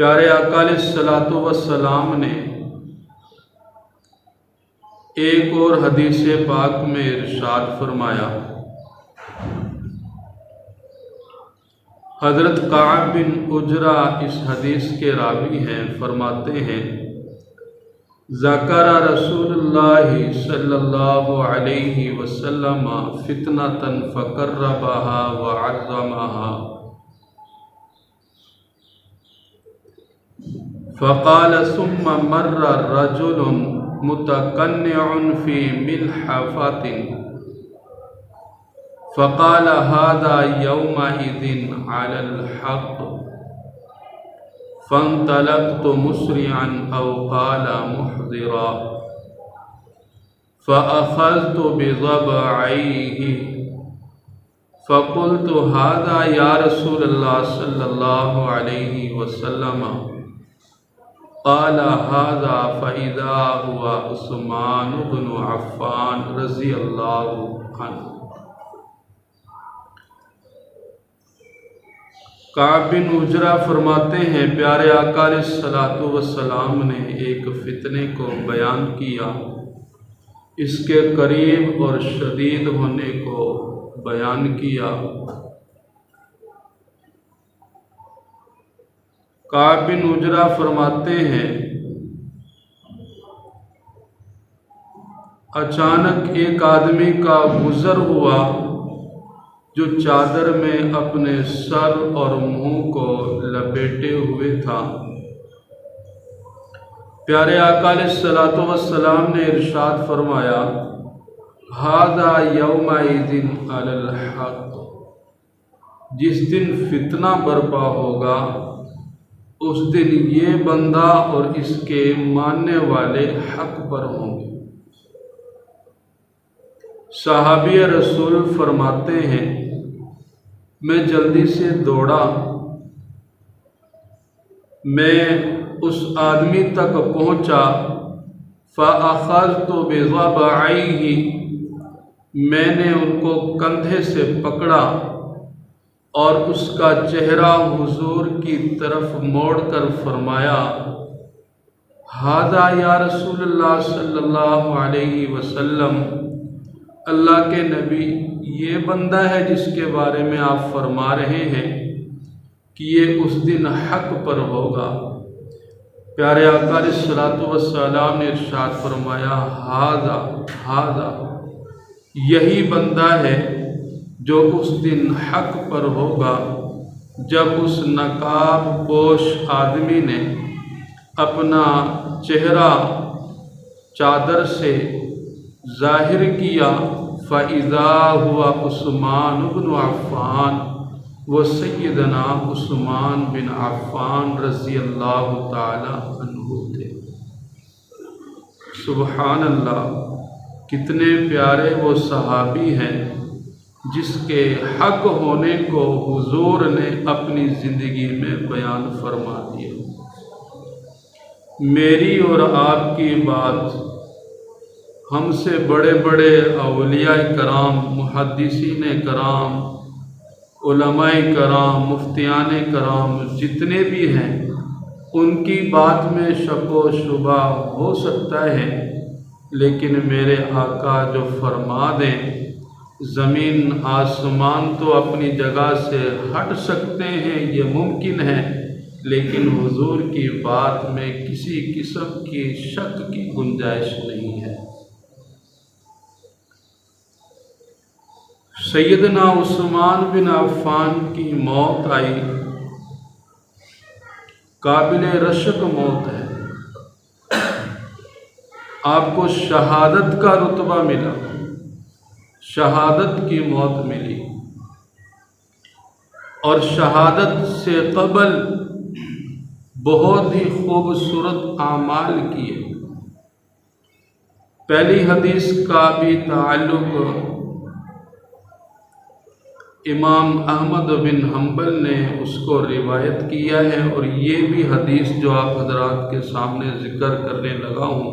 پیارے آقا علیہ الصلوۃ والسلام نے ایک اور حدیث پاک میں ارشاد فرمایا، حضرت کعب بن عجرہ اس حدیث کے راوی ہیں، فرماتے ہیں ذکر رسول اللہ صلی اللہ علیہ وسلم فتنة فقربها وعظمها فقال ثم مر رجل متقنع في ملحفة فقال هذا يومئذ على الحق فانطلقت مسرعا أو قال محضرا فأخذت بضبعيه فقلت هذا يا رسول الله صلى الله عليه وسلم قال هذا فإذا هو عثمان بن عفان رضی اللہ عنہ۔ کعب بن عجرہ فرماتے ہیں پیارے آقا علیہ الصلوۃ والسلام نے ایک فتنے کو بیان کیا، اس کے قریب اور شدید ہونے کو بیان کیا۔ کعب بن عجرہ فرماتے ہیں اچانک ایک آدمی کا گزر ہوا جو چادر میں اپنے سر اور منہ کو لپیٹے ہوئے تھا۔ پیارے آقا علیہ الصلوۃ والسلام نے ارشاد فرمایا ھذا یومئذ علی الحق، جس دن فتنہ برپا ہوگا اس دن یہ بندہ اور اس کے ماننے والے حق پر ہوں گے۔ صحابی رسول فرماتے ہیں میں جلدی سے دوڑا، میں اس آدمی تک پہنچا، فَأَخَذْتُ بِضَبْعَيْهِ، میں نے ان کو کندھے سے پکڑا اور اس کا چہرہ حضور کی طرف موڑ کر فرمایا ھذا یا رسول اللہ صلی اللہ علیہ وسلم، اللہ کے نبی یہ بندہ ہے جس کے بارے میں آپ فرما رہے ہیں کہ یہ اس دن حق پر ہوگا۔ پیارے آقا علیہ الصلوۃ والسلام نے ارشاد فرمایا ھذا یہی بندہ ہے جو اس دن حق پر ہوگا، جب اس نقاب پوش آدمی نے اپنا چہرہ چادر سے ظاہر کیا، فَإِذَا هُوَ عثمان بن عفان، وہ سیدنا عثمان بن عفان رضی اللہ تعالی عنہ تھے۔ سبحان اللہ، کتنے پیارے وہ صحابی ہیں جس کے حق ہونے کو حضور نے اپنی زندگی میں بیان فرما دیا۔ میری اور آپ کی بات ہم سے بڑے بڑے اولیاء کرام، محدثین کرام، علماء کرام، مفتیان کرام جتنے بھی ہیں ان کی بات میں شک و شبہ ہو سکتا ہے، لیکن میرے آقا جو فرما دیں زمین آسمان تو اپنی جگہ سے ہٹ سکتے ہیں، یہ ممکن ہے، لیکن حضور کی بات میں کسی قسم کی شک کی گنجائش نہیں ہے۔ سیدنا عثمان بن عفان کی موت آئی، قابل رشک موت ہے، آپ کو شہادت کا رتبہ ملا، شہادت کی موت ملی، اور شہادت سے قبل بہت ہی خوبصورت اعمال کیے۔ پہلی حدیث کا بھی تعلق امام احمد بن حنبل نے اس کو روایت کیا ہے، اور یہ بھی حدیث جو آپ حضرات کے سامنے ذکر کرنے لگا ہوں،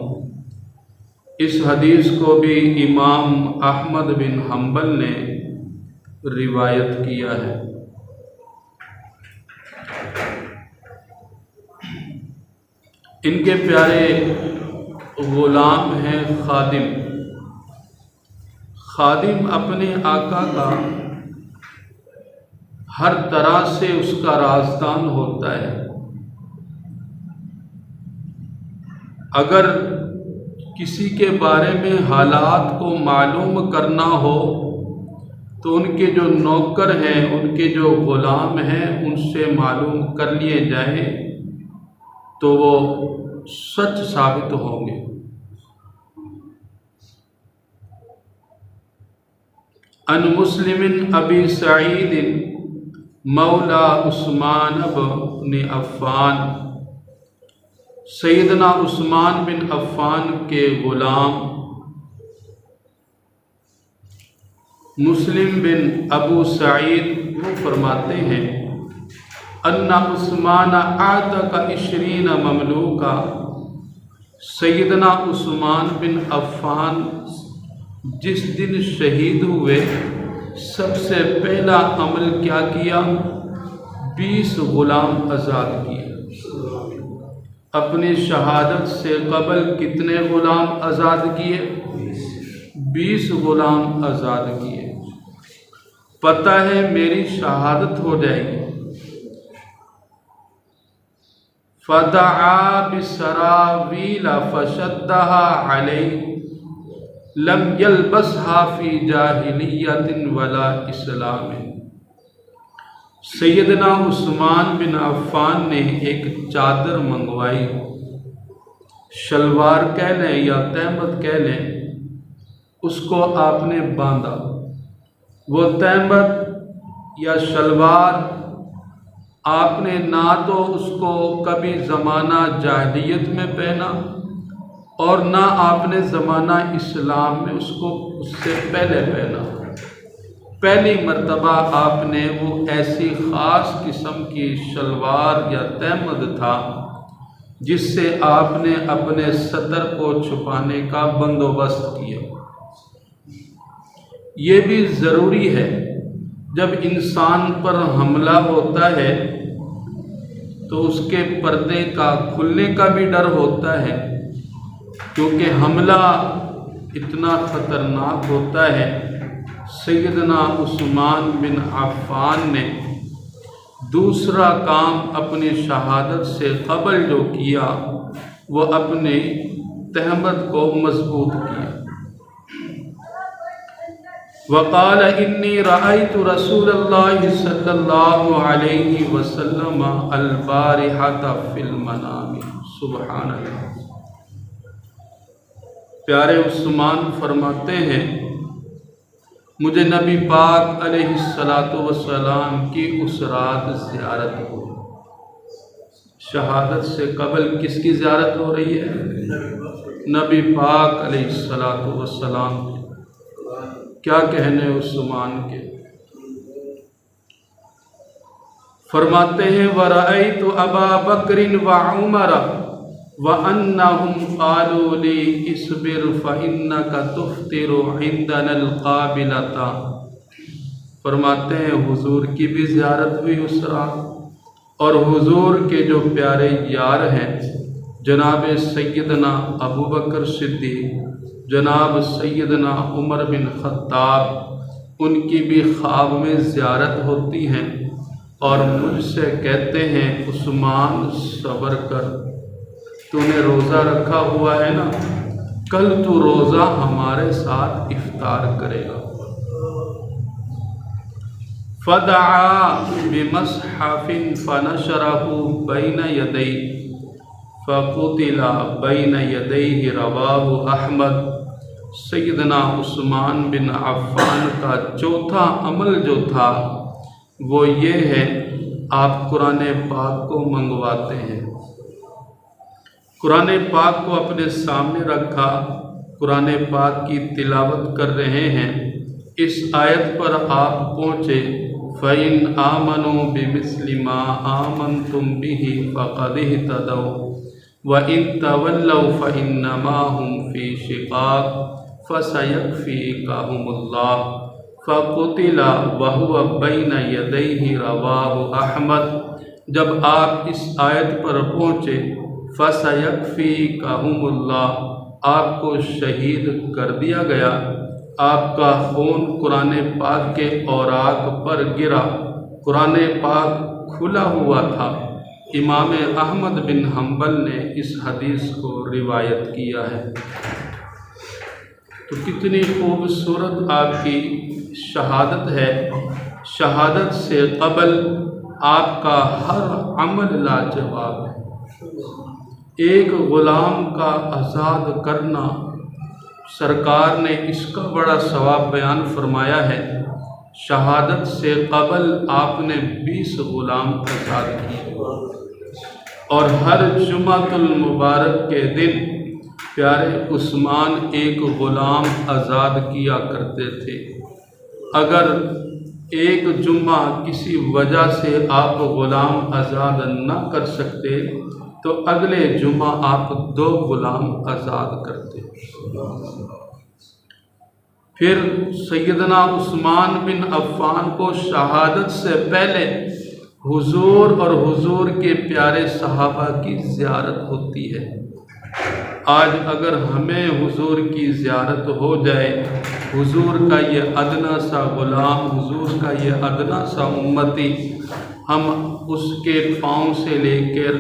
اس حدیث کو بھی امام احمد بن حنبل نے روایت کیا ہے۔ ان کے پیارے غلام ہیں خادم۔ خادم اپنے آقا کا ہر طرح سے اس کا رازدان ہوتا ہے۔ اگر کسی کے بارے میں حالات کو معلوم کرنا ہو تو ان کے جو نوکر ہیں، ان کے جو غلام ہیں، ان سے معلوم کر لیے جائیں تو وہ سچ ثابت ہوں گے۔ ان مسلم ابی سعید مولا عثمان بن عفان، سیدنا عثمان بن عفان کے غلام مسلم بن ابو سعید وہ فرماتے ہیں ان عثمان اعتق 20 مملوکا، سیدنا عثمان بن عفان جس دن شہید ہوئے سب سے پہلا عمل کیا کیا؟ 20 غلام آزاد کیے۔ اپنی شہادت سے قبل کتنے غلام آزاد کیے؟ 20 غلام آزاد کیے۔ پتہ ہے میری شہادت ہو جائے گی۔ فدعا بسراویل فشدها علیہ لم یلبسها فی جاہلیت ولا اسلام۔ سیدنا عثمان بن عفان نے ایک چادر منگوائی، شلوار کہہ لیں یا تہمت کہہ لیں، اس کو آپ نے باندھا۔ وہ تہمت یا شلوار آپ نے نہ تو اس کو کبھی زمانہ جاہلیت میں پہنا اور نہ آپ نے زمانہ اسلام میں اس کو اس سے پہلے پہنا۔ پہلی مرتبہ آپ نے وہ ایسی خاص قسم کی شلوار یا تہمد تھا جس سے آپ نے اپنے سطر کو چھپانے کا بندوبست کیا۔ یہ بھی ضروری ہے، جب انسان پر حملہ ہوتا ہے تو اس کے پردے کا کھلنے کا بھی ڈر ہوتا ہے، کیونکہ حملہ اتنا خطرناک ہوتا ہے۔ سیدنا عثمان بن عفان نے دوسرا کام اپنی شہادت سے قبل جو کیا وہ اپنے تہمت کو مضبوط کیا۔ وقال انی رأیت رسول اللہ صلی اللہ علیہ وسلم البارحۃ فی المنام۔ سبحان اللہ۔ پیارے عثمان فرماتے ہیں مجھے نبی پاک علیہ السلام کی اس رات زیارت ہو۔ شہادت سے قبل کس کی زیارت ہو رہی ہے؟ نبی پاک علیہ السلام کی۔ کیا کہنے عثمان کے؟ فرماتے ہیں وَرَأَيْتُ أَبَا بَكْرٍ وَعُمَرَ وَأَنَّهُمْ قَالُوا لِي اصْبِرْ فَإِنَّكَ تُفْطِرُ عِندَنَا الْقَابِلَةَ۔ فرماتے ہیں حضور کی بھی زیارت ہوئی اس رات، اور حضور کے جو پیارے یار ہیں جناب سیدنا ابو بکر صدیق، جناب سیدنا عمر بن خطاب، ان کی بھی خواب میں زیارت ہوتی ہیں اور مجھ سے کہتے ہیں عثمان صبر کر، تو نے روزہ رکھا ہوا ہے نا، کل تو روزہ ہمارے ساتھ افطار کرے گا۔ فدعا بمصحف فنشره بین یدیہ فقتل بین یدیہ، رواہ احمد۔ سیدنا عثمان بن عفان کا چوتھا عمل جو تھا وہ یہ ہے، آپ قرآن پاک کو منگواتے ہیں۔ قرآن پاک کو اپنے سامنے رکھا، قرآن پاک کی تلاوت کر رہے ہیں۔ اس آیت پر آپ پہنچے فَإِنْ آمَنُوا بِمِثْلِ مَا آمَنْتُمْ بِهِ فَقَدِ اهْتَدَوْا وَإِنْ تَوَلَّوْا فَإِنَّمَا هُمْ فِي شِقَاقٍ فَسَيَكْفِيكَهُمُ اللَّهُ فَقُتِلَ وَهُوَ بَيْنَ يَدَيْهِ، رواہ احمد۔ جب آپ اس آیت پر پہنچے فَسَيَكْفِيكَهُمُ اللَّهُ، آپ کو شہید کر دیا گیا۔ آپ کا خون قرآن پاک کے اوراق پر گرا، قرآن پاک کھلا ہوا تھا۔ امام احمد بن حنبل نے اس حدیث کو روایت کیا ہے۔ تو کتنی خوبصورت آپ کی شہادت ہے۔ شہادت سے قبل آپ کا ہر عمل لاجواب ہے۔ ایک غلام کا آزاد کرنا، سرکار نے اس کا بڑا ثواب بیان فرمایا ہے۔ شہادت سے قبل آپ نے 20 غلام آزاد کیے، اور ہر جمعۃ المبارک کے دن پیارے عثمان ایک غلام آزاد کیا کرتے تھے۔ اگر ایک جمعہ کسی وجہ سے آپ غلام آزاد نہ کر سکتے تو اگلے جمعہ آپ 2 غلام آزاد کرتے۔ پھر سیدنا عثمان بن عفان کو شہادت سے پہلے حضور اور حضور کے پیارے صحابہ کی زیارت ہوتی ہے۔ آج اگر ہمیں حضور کی زیارت ہو جائے، حضور کا یہ ادنا سا غلام، حضور کا یہ ادنا سا امتی، ہم اس کے پاؤں سے لے کر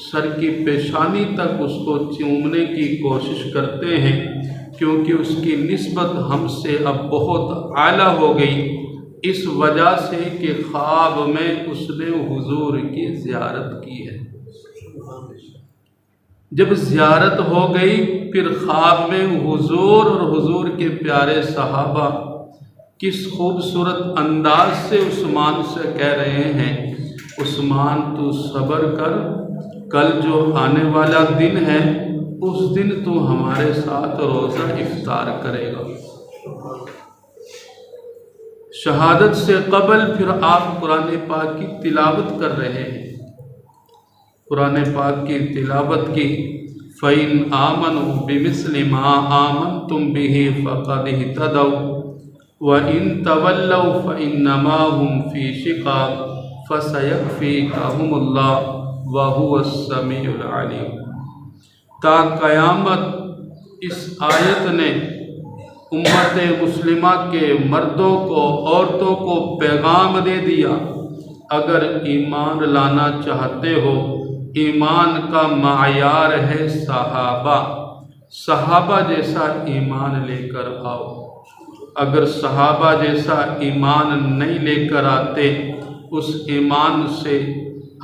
سر کی پیشانی تک اس کو چومنے کی کوشش کرتے ہیں، کیونکہ اس کی نسبت ہم سے اب بہت اعلیٰ ہو گئی، اس وجہ سے کہ خواب میں اس نے حضور کی زیارت کی ہے۔ جب زیارت ہو گئی، پھر خواب میں حضور اور حضور کے پیارے صحابہ کس خوبصورت انداز سے عثمان سے کہہ رہے ہیں، عثمان تو صبر کر، کل جو آنے والا دن ہے اس دن تو ہمارے ساتھ روزہ افطار کرے گا۔ شہادت سے قبل پھر آپ قرآن پاک کی تلاوت کر رہے ہیں۔ قرآن پاک کی تلاوت کی، فَإِنْ آمَنُوا بِمِثْلِ مَا آمَنْتُمْ بِهِ فَقَدِ اهْتَدَوْا وَإِنْ تَوَلَّوْا فَإِنَّمَا هُمْ فِي شِقَاقٍ فَسَيَكْفِيكَهُمُ اللَّهُ وَهُوَ السَّمِيعُ الْعَلِيمُ۔ تا قیامت اس آیت نے امت مسلمہ کے مردوں کو، عورتوں کو پیغام دے دیا، اگر ایمان لانا چاہتے ہو، ایمان کا معیار ہے صحابہ، صحابہ جیسا ایمان لے کر آؤ۔ اگر صحابہ جیسا ایمان نہیں لے کر آتے، اس ایمان سے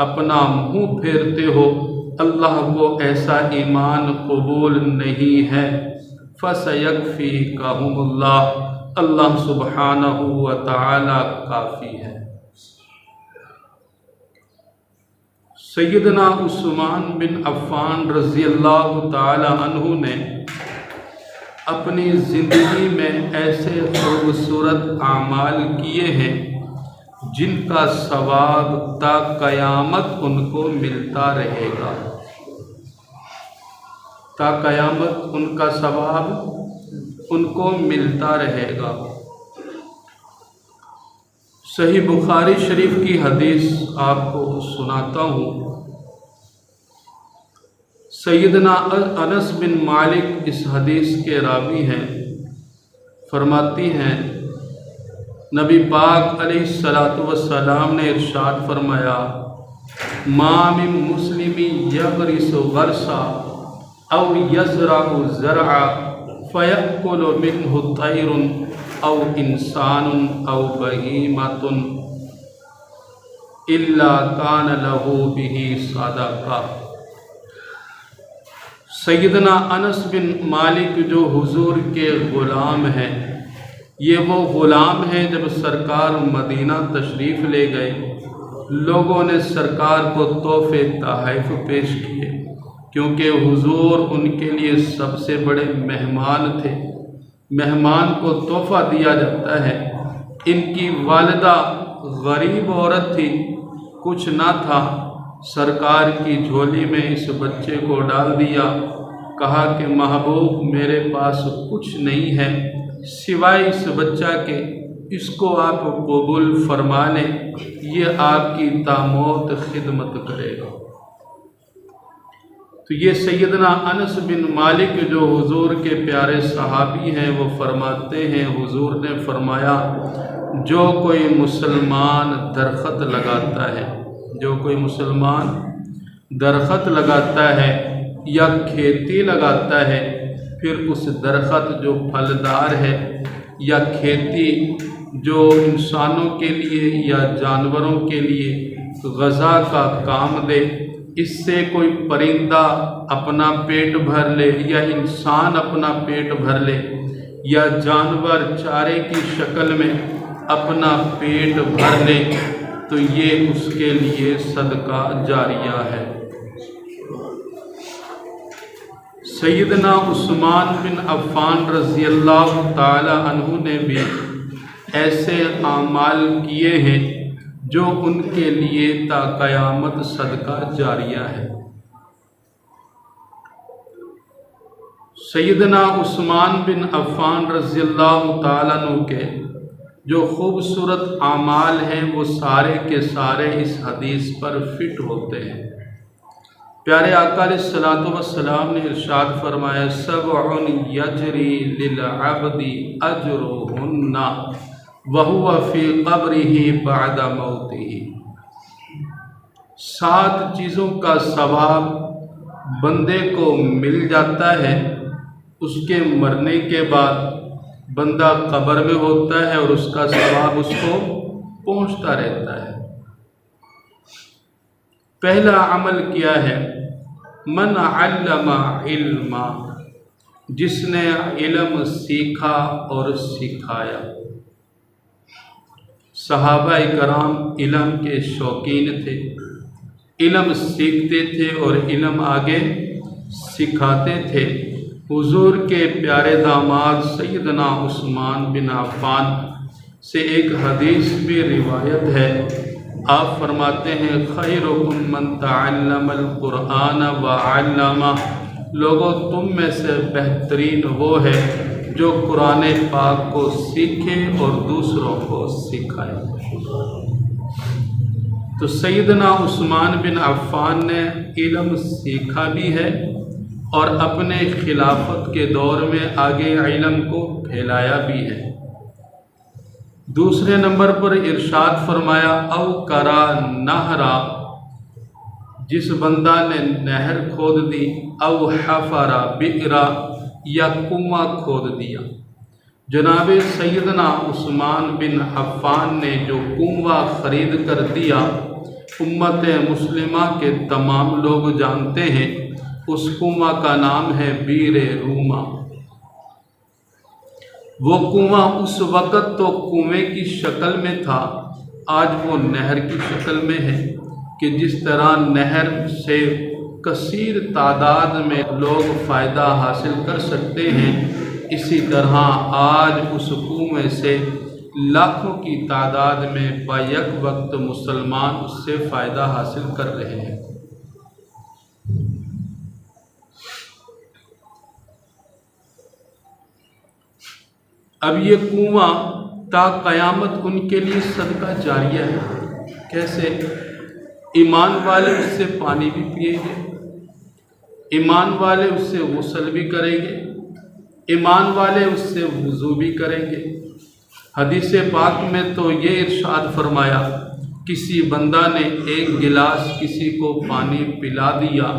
اپنا منہ پھیرتے ہو، اللہ کو ایسا ایمان قبول نہیں ہے۔ فَسَيَكْفِيكَهُمُ اللَّهُ، اللہ سبحانہ و تعالی کافی ہے۔ سیدنا عثمان بن عفان رضی اللہ تعالی عنہ نے اپنی زندگی میں ایسے خوبصورت اعمال کیے ہیں جن کا ثواب تا قیامت ان کو ملتا رہے گا۔ تا قیامت ان کا ثواب ان کو ملتا رہے گا۔ صحیح بخاری شریف کی حدیث آپ کو سناتا ہوں۔ سیدنا انس بن مالک اس حدیث کے راوی ہیں، فرماتی ہیں نبی پاک علیہ السلام نے ارشاد فرمایا، ما من مسلم یغرس غرسا او یزرع زرعا فیأکل منہ طیر او انسان او بہیمۃ الا کان لہ بہ صدقہ۔ سیدنا انس بن مالک جو حضور کے غلام ہیں، یہ وہ غلام ہیں جب سرکار مدینہ تشریف لے گئے، لوگوں نے سرکار کو تحفے تحائف پیش کیے، کیونکہ حضور ان کے لیے سب سے بڑے مہمان تھے۔ مہمان کو تحفہ دیا جاتا ہے۔ ان کی والدہ غریب عورت تھی، کچھ نہ تھا، سرکار کی جھولی میں اس بچے کو ڈال دیا، کہا کہ محبوب میرے پاس کچھ نہیں ہے سوائے اس بچہ کے، اس کو آپ قبول فرما لیں، یہ آپ کی تاموت خدمت کرے گا۔ تو یہ سیدنا انس بن مالک جو حضور کے پیارے صحابی ہیں وہ فرماتے ہیں حضور نے فرمایا جو کوئی مسلمان درخت لگاتا ہے، جو کوئی مسلمان درخت لگاتا ہے یا کھیتی لگاتا ہے، پھر اس درخت جو پھلدار ہے یا کھیتی جو انسانوں کے لیے یا جانوروں کے لیے غذا کا کام دے، اس سے کوئی پرندہ اپنا پیٹ بھر لے یا انسان اپنا پیٹ بھر لے یا جانور چارے کی شکل میں اپنا پیٹ بھر لے، تو یہ اس کے لیے صدقہ جاریہ ہے۔ سیدنا عثمان بن عفان رضی اللہ تعالی عنہ نے بھی ایسے اعمال کیے ہیں جو ان کے لیے تا قیامت صدقہ جاریہ ہے۔ سیدنا عثمان بن عفان رضی اللہ تعالیٰ عنہ کے جو خوبصورت اعمال ہیں وہ سارے کے سارے اس حدیث پر فٹ ہوتے ہیں۔ پیارے آقا علیہ الصلوۃ والسلام نے ارشاد فرمایا سبع یجری للعبد اجرہن وہو فی قبرہ بعد موتہ، 7 چیزوں کا ثواب بندے کو مل جاتا ہے اس کے مرنے کے بعد، بندہ قبر میں ہوتا ہے اور اس کا ثواب اس کو پہنچتا رہتا ہے۔ پہلا عمل کیا ہے؟ من علم علما، جس نے علم سیکھا اور سکھایا۔ صحابہ کرام علم کے شوقین تھے، علم سیکھتے تھے اور علم آگے سکھاتے تھے۔ حضور کے پیارے داماد سیدنا عثمان بن عفان سے ایک حدیث بھی روایت ہے، آپ فرماتے ہیں خیرکم من تعلم القرآن وعلمہ، لوگوں تم میں سے بہترین وہ ہے جو قرآن پاک کو سیکھے اور دوسروں کو سکھائے۔ تو سیدنا عثمان بن عفان نے علم سیکھا بھی ہے اور اپنے خلافت کے دور میں آگے علم کو پھیلایا بھی ہے۔ دوسرے نمبر پر ارشاد فرمایا او کرا نہرا، جس بندہ نے نہر کھود دی، او حفرا بئرا، یا کنواں کھود دیا۔ جناب سیدنا عثمان بن عفان نے جو کنواں خرید کر دیا، امت مسلمہ کے تمام لوگ جانتے ہیں، اس کنواں کا نام ہے بیر روما۔ وہ کنواں اس وقت تو کنویں کی شکل میں تھا، آج وہ نہر کی شکل میں ہے کہ جس طرح نہر سے کثیر تعداد میں لوگ فائدہ حاصل کر سکتے ہیں، اسی طرح آج اس کنویں سے لاکھوں کی تعداد میں بیک وقت مسلمان اس سے فائدہ حاصل کر رہے ہیں۔ اب یہ کنواں تا قیامت ان کے لیے صدقہ جاریہ ہے۔ کیسے؟ ایمان والے اس سے پانی بھی پئیں گے، ایمان والے اس سے غسل بھی کریں گے، ایمان والے اس سے وضو بھی کریں گے۔ حدیث پاک میں تو یہ ارشاد فرمایا کسی بندہ نے ایک گلاس کسی کو پانی پلا دیا،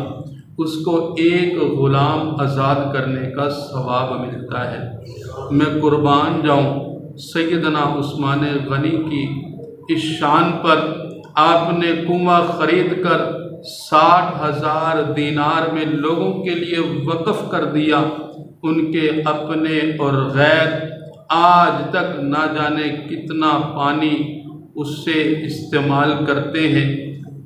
اس کو ایک غلام آزاد کرنے کا ثواب ملتا ہے۔ میں قربان جاؤں سیدنا عثمان غنی کی اس شان پر، آپ نے کنواں خرید کر 60,000 دینار میں لوگوں کے لیے وقف کر دیا۔ ان کے اپنے اور غیر آج تک نہ جانے کتنا پانی اس سے استعمال کرتے ہیں،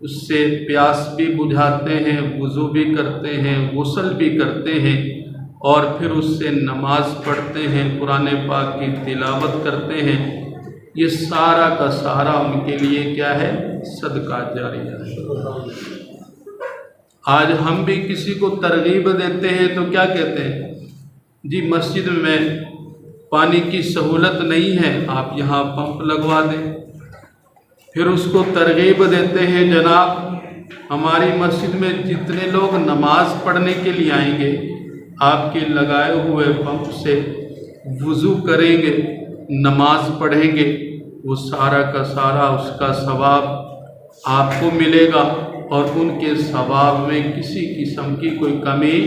اس سے پیاس بھی بجھاتے ہیں، وضو بھی کرتے ہیں، غسل بھی کرتے ہیں، اور پھر اس سے نماز پڑھتے ہیں، قرآن پاک کی تلاوت کرتے ہیں۔ یہ سارا کا سارا ان کے لیے کیا ہے؟ صدقہ جاریہ ہے۔ آج ہم بھی کسی کو ترغیب دیتے ہیں تو کیا کہتے ہیں؟ جی مسجد میں پانی کی سہولت نہیں ہے، آپ یہاں پمپ لگوا دیں۔ پھر اس کو ترغیب دیتے ہیں جناب ہماری مسجد میں جتنے لوگ نماز پڑھنے کے لیے آئیں گے آپ کے لگائے ہوئے پمپ سے وضو کریں گے، نماز پڑھیں گے، وہ سارا کا سارا اس کا ثواب آپ کو ملے گا، اور ان کے ثواب میں کسی قسم کی کوئی کمی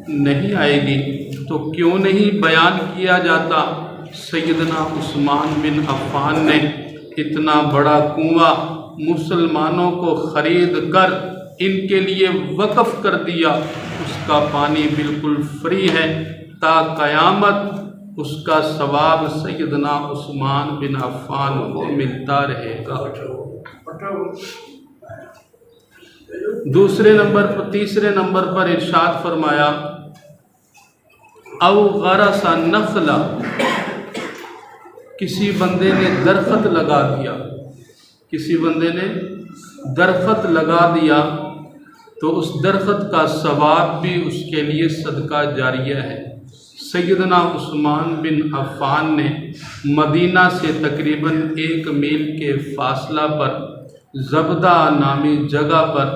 نہیں آئے گی۔ تو کیوں نہیں بیان کیا جاتا سیدنا عثمان بن عفان نے اتنا بڑا کنواں مسلمانوں کو خرید کر ان کے لیے وقف کر دیا، اس کا پانی بالکل فری ہے، تا قیامت اس کا ثواب سیدنا عثمان بن عفان کو ملتا رہے گا۔ تیسرے نمبر پر ارشاد فرمایا او غرس نخلا، کسی بندے نے درخت لگا دیا، کسی بندے نے درخت لگا دیا تو اس درخت کا ثواب بھی اس کے لیے صدقہ جاریہ ہے۔ سیدنا عثمان بن عفان نے مدینہ سے تقریباً 1 میل کے فاصلہ پر زبدہ نامی جگہ پر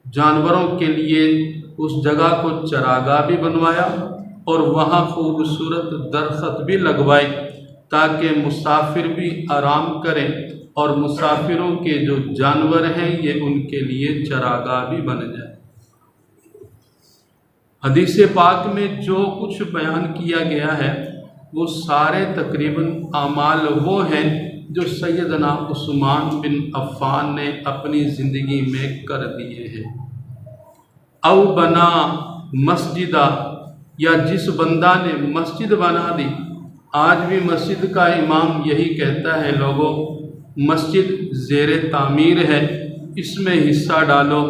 جانوروں کے لیے اس جگہ کو چراگاہ بھی بنوایا اور وہاں خوبصورت درخت بھی لگوائے تاکہ مسافر بھی آرام کریں اور مسافروں کے جو جانور ہیں یہ ان کے لیے چراگاہ بھی بن جائے۔ حدیث پاک میں جو کچھ بیان کیا گیا ہے وہ سارے تقریباً اعمال وہ ہیں جو سیدنا عثمان بن عفان نے اپنی زندگی میں کر دیے ہیں۔ او بنا مسجدہ، یا جس بندہ نے مسجد بنا دی، آج بھی مسجد کا امام یہی کہتا ہے لوگوں مسجد زیر تعمیر ہے، اس میں حصہ ڈالو،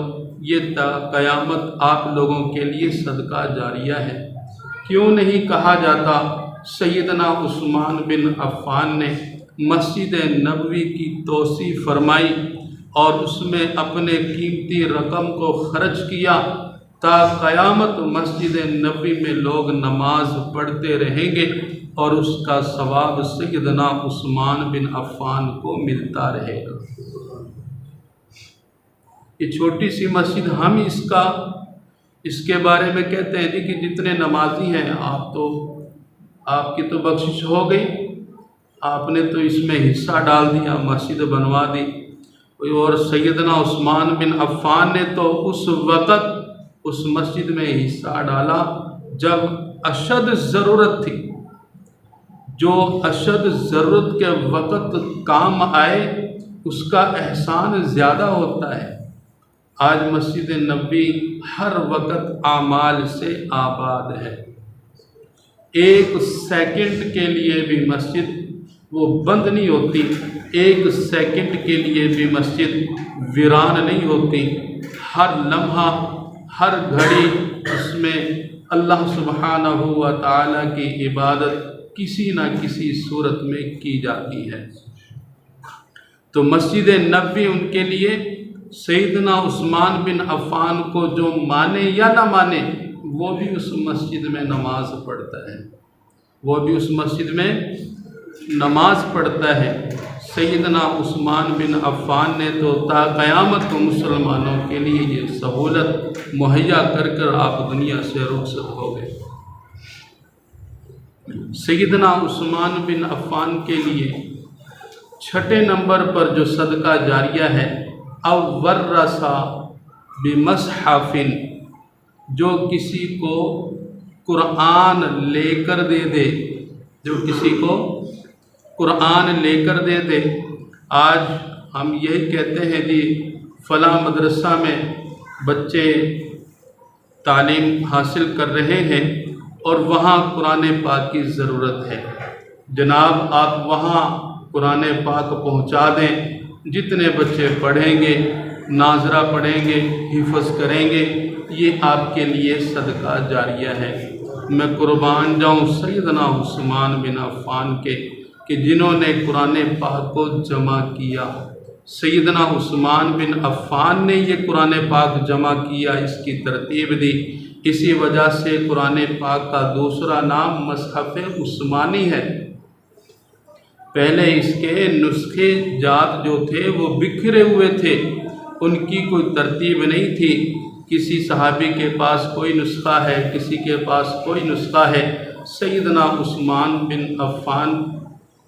یہ تا قیامت آپ لوگوں کے لیے صدقہ جاریہ ہے۔ کیوں نہیں کہا جاتا سیدنا عثمان بن عفان نے مسجد نبوی کی توسیع فرمائی اور اس میں اپنے قیمتی رقم کو خرچ کیا تا قیامت مسجد نبوی میں لوگ نماز پڑھتے رہیں گے اور اس کا ثواب سیدنا عثمان بن عفان کو ملتا رہے گا۔ یہ چھوٹی سی مسجد ہم اس کے بارے میں کہتے ہیں جی کہ جتنے نمازی ہیں آپ کی تو بخشش ہو گئی، آپ نے تو اس میں حصہ ڈال دیا، مسجد بنوا دی۔ اور سیدنا عثمان بن عفان نے تو اس وقت اس مسجد میں حصہ ڈالا جب اشد ضرورت تھی، جو اشد ضرورت کے وقت کام آئے اس کا احسان زیادہ ہوتا ہے۔ آج مسجد نبوی ہر وقت اعمال سے آباد ہے، 1 سیکنڈ کے لیے بھی مسجد وہ بند نہیں ہوتی، 1 سیکنڈ کے لیے بھی مسجد ویران نہیں ہوتی، ہر لمحہ ہر گھڑی اس میں اللہ سبحانہ و تعالیٰ کی عبادت کسی نہ کسی صورت میں کی جاتی ہے۔ تو مسجد نبوی ان کے لیے سیدنا عثمان بن عفان کو جو مانے یا نہ مانے وہ بھی اس مسجد میں نماز پڑھتا ہے، وہ بھی اس مسجد میں نماز پڑھتا ہے۔ سیدنا عثمان بن عفان نے تو تا قیامت مسلمانوں کے لیے یہ سہولت مہیا کر آپ دنیا سے رخصت ہو گئے۔ سیدنا عثمان بن عفان کے لیے 6 نمبر پر جو صدقہ جاریہ ہے او ورثا بمصحف، جو کسی کو قرآن لے کر دے دے، جو کسی کو قرآن لے کر دے دے۔ آج ہم یہی کہتے ہیں جی فلاں مدرسہ میں بچے تعلیم حاصل کر رہے ہیں اور وہاں قرآن پاک کی ضرورت ہے، جناب آپ وہاں قرآن پاک پہنچا دیں، جتنے بچے پڑھیں گے، ناظرہ پڑھیں گے، حفظ کریں گے، یہ آپ کے لیے صدقہ جاریہ ہے۔ میں قربان جاؤں سیدنا عثمان بن عفان کے کہ جنہوں نے قرآن پاک کو جمع کیا۔ سیدنا عثمان بن عفان نے یہ قرآن پاک جمع کیا، اس کی ترتیب دی، اسی وجہ سے قرآن پاک کا دوسرا نام مصحف عثمانی ہے۔ پہلے اس کے نسخے جات جو تھے وہ بکھرے ہوئے تھے، ان کی کوئی ترتیب نہیں تھی، کسی صحابی کے پاس کوئی نسخہ ہے، کسی کے پاس کوئی نسخہ ہے۔ سیدنا عثمان بن عفان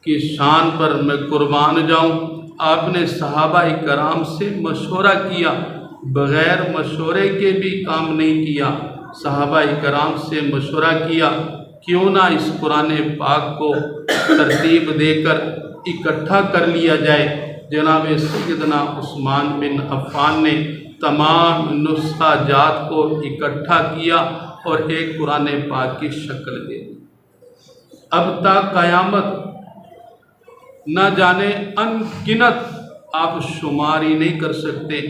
کی شان پر میں قربان جاؤں، آپ نے صحابہ کرام سے مشورہ کیا، بغیر مشورے کے بھی کام نہیں کیا، صحابہ کرام سے مشورہ کیا، کیوں نہ اس قرآن پاک کو ترتیب دے کر اکٹھا کر لیا جائے۔ جناب سیدنا عثمان بن عفان نے تمام نسخہ جات کو اکٹھا کیا اور ایک قرآن پاک کی شکل دے دی۔ اب تا قیامت نہ جانے ان گنت، آپ شمار ہی نہیں کر سکتے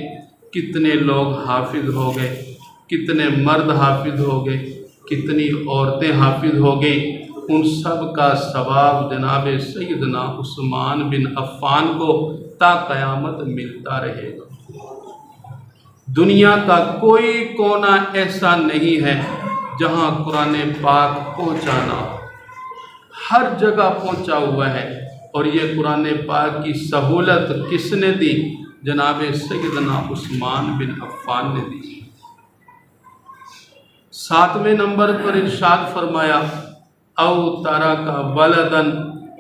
کتنے لوگ حافظ ہو گئے، کتنے مرد حافظ ہو گئے، کتنی عورتیں حافظ ہو گئی۔ ان سب کا ثواب جناب سیدنا عثمان بن عفان کو تا قیامت ملتا رہے گا۔ دنیا کا کوئی کونا ایسا نہیں ہے جہاں قرآن پاک پہنچانا، ہر جگہ پہنچا ہوا ہے۔ اور یہ قرآن پاک کی سہولت کس نے دی؟ جناب سیدنا عثمان بن عفان نے دی۔ 7ویں نمبر پر ارشاد فرمایا، او ترک ولدا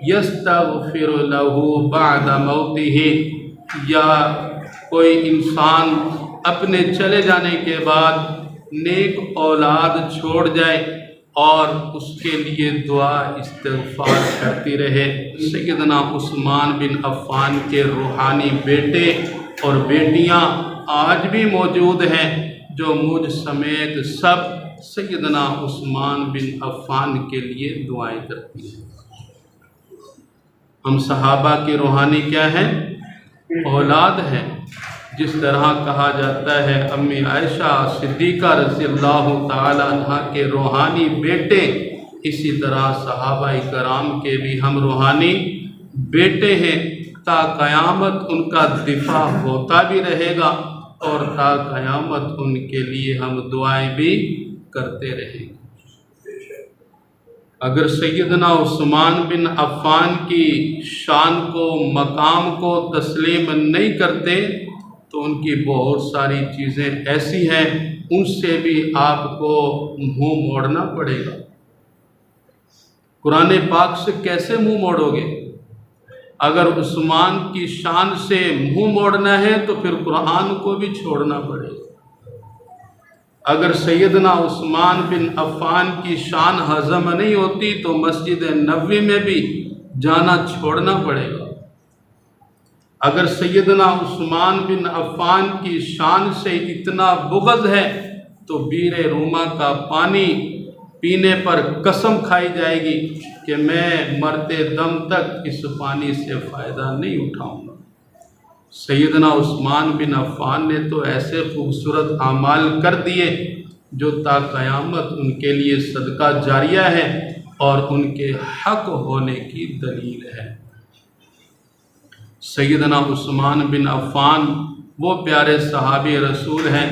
یستغفر لہ بعد موتہ، یا کوئی انسان اپنے چلے جانے کے بعد نیک اولاد چھوڑ جائے اور اس کے لیے دعا استغفار کرتی رہے۔ سیدنا عثمان بن عفان کے روحانی بیٹے اور بیٹیاں آج بھی موجود ہیں جو مجھ سمیت سب سیدنا عثمان بن عفان کے لیے دعائیں کرتی ہیں۔ ہم صحابہ کی روحانی کیا ہے؟ اولاد ہے۔ جس طرح کہا جاتا ہے امی عائشہ صدیقہ رضی اللہ تعالی عنہ کے روحانی بیٹے، اسی طرح صحابہ کرام کے بھی ہم روحانی بیٹے ہیں۔ تا قیامت ان کا دفاع ہوتا بھی رہے گا اور تا قیامت ان کے لیے ہم دعائیں بھی کرتے رہیں گے۔ اگر سیدنا عثمان بن عفان کی شان کو، مقام کو تسلیم نہیں کرتے تو ان کی بہت ساری چیزیں ایسی ہیں ان سے بھی آپ کو منہ موڑنا پڑے گا۔ قرآن پاک سے کیسے منہ موڑو گے؟ اگر عثمان کی شان سے منہ موڑنا ہے تو پھر قرآن کو بھی چھوڑنا پڑے گا۔ اگر سیدنا عثمان بن عفان کی شان ہضم نہیں ہوتی تو مسجد نبوی میں بھی جانا چھوڑنا پڑے گا۔ اگر سیدنا عثمان بن عفان کی شان سے اتنا بغض ہے تو بیر روما کا پانی پینے پر قسم کھائی جائے گی کہ میں مرتے دم تک اس پانی سے فائدہ نہیں اٹھاؤں گا۔ سیدنا عثمان بن عفان نے تو ایسے خوبصورت اعمال کر دیے جو تا قیامت ان کے لیے صدقہ جاریہ ہے اور ان کے حق ہونے کی دلیل ہے۔ سیدنا عثمان بن عفان وہ پیارے صحابی رسول ہیں،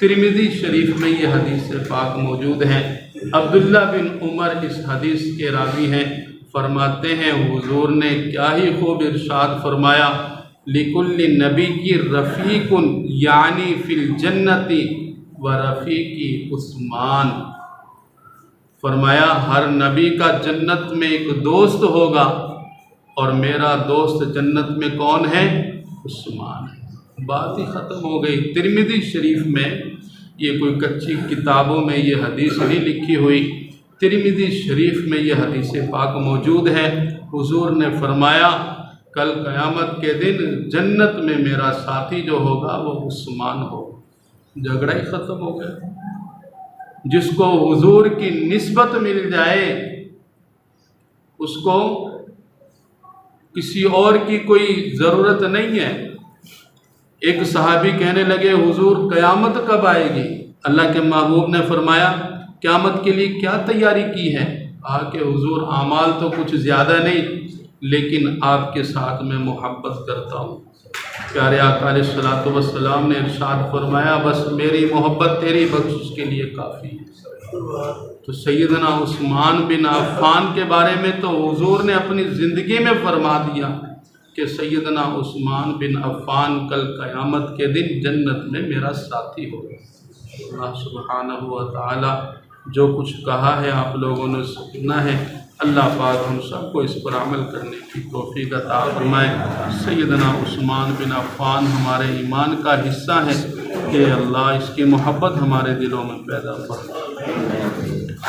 ترمذی شریف میں یہ حدیث پاک موجود ہے۔ عبداللہ بن عمر اس حدیث کے راوی ہیں، فرماتے ہیں حضور نے کیا ہی خوب ارشاد فرمایا، لِكُلِّ نَبِيٍّ رَفِيقٌ یعنی فی الجنت و رفیقی عثمان۔ فرمایا ہر نبی کا جنت میں ایک دوست ہوگا اور میرا دوست جنت میں کون ہے؟ عثمان ہے۔ بات ہی ختم ہو گئی۔ ترمذی شریف میں یہ کوئی کچی کتابوں میں یہ حدیث نہیں لکھی ہوئی، ترمذی شریف میں یہ حدیث پاک موجود ہے۔ حضور نے فرمایا کل قیامت کے دن جنت میں میرا ساتھی جو ہوگا وہ عثمان ہوگا۔ جھگڑا ہی ختم ہو گیا۔ جس کو حضور کی نسبت مل جائے اس کو کسی اور کی کوئی ضرورت نہیں ہے۔ ایک صحابی کہنے لگے حضور قیامت کب آئے گی؟ اللہ کے محبوب نے فرمایا قیامت کے لیے کیا تیاری کی ہے؟ کہا کہ حضور اعمال تو کچھ زیادہ نہیں لیکن آپ کے ساتھ میں محبت کرتا ہوں۔ پیارے آقا علیہ الصلوۃ والسلام نے ارشاد فرمایا بس میری محبت تیری بخشش کے لیے کافی ہے۔ تو سیدنا عثمان بن عفان کے بارے میں تو حضور نے اپنی زندگی میں فرما دیا کہ سیدنا عثمان بن عفان کل قیامت کے دن جنت میں میرا ساتھی ہوگا۔ اللہ سبحانہ و تعالی جو کچھ کہا ہے آپ لوگوں نے سنا ہے، اللہ پاک ہم سب کو اس پر عمل کرنے کی توفیق عطا فرمائے۔ سیدنا عثمان بن عفان ہمارے ایمان کا حصہ ہے کہ اللہ اس کی محبت ہمارے دلوں میں پیدا فرمائے۔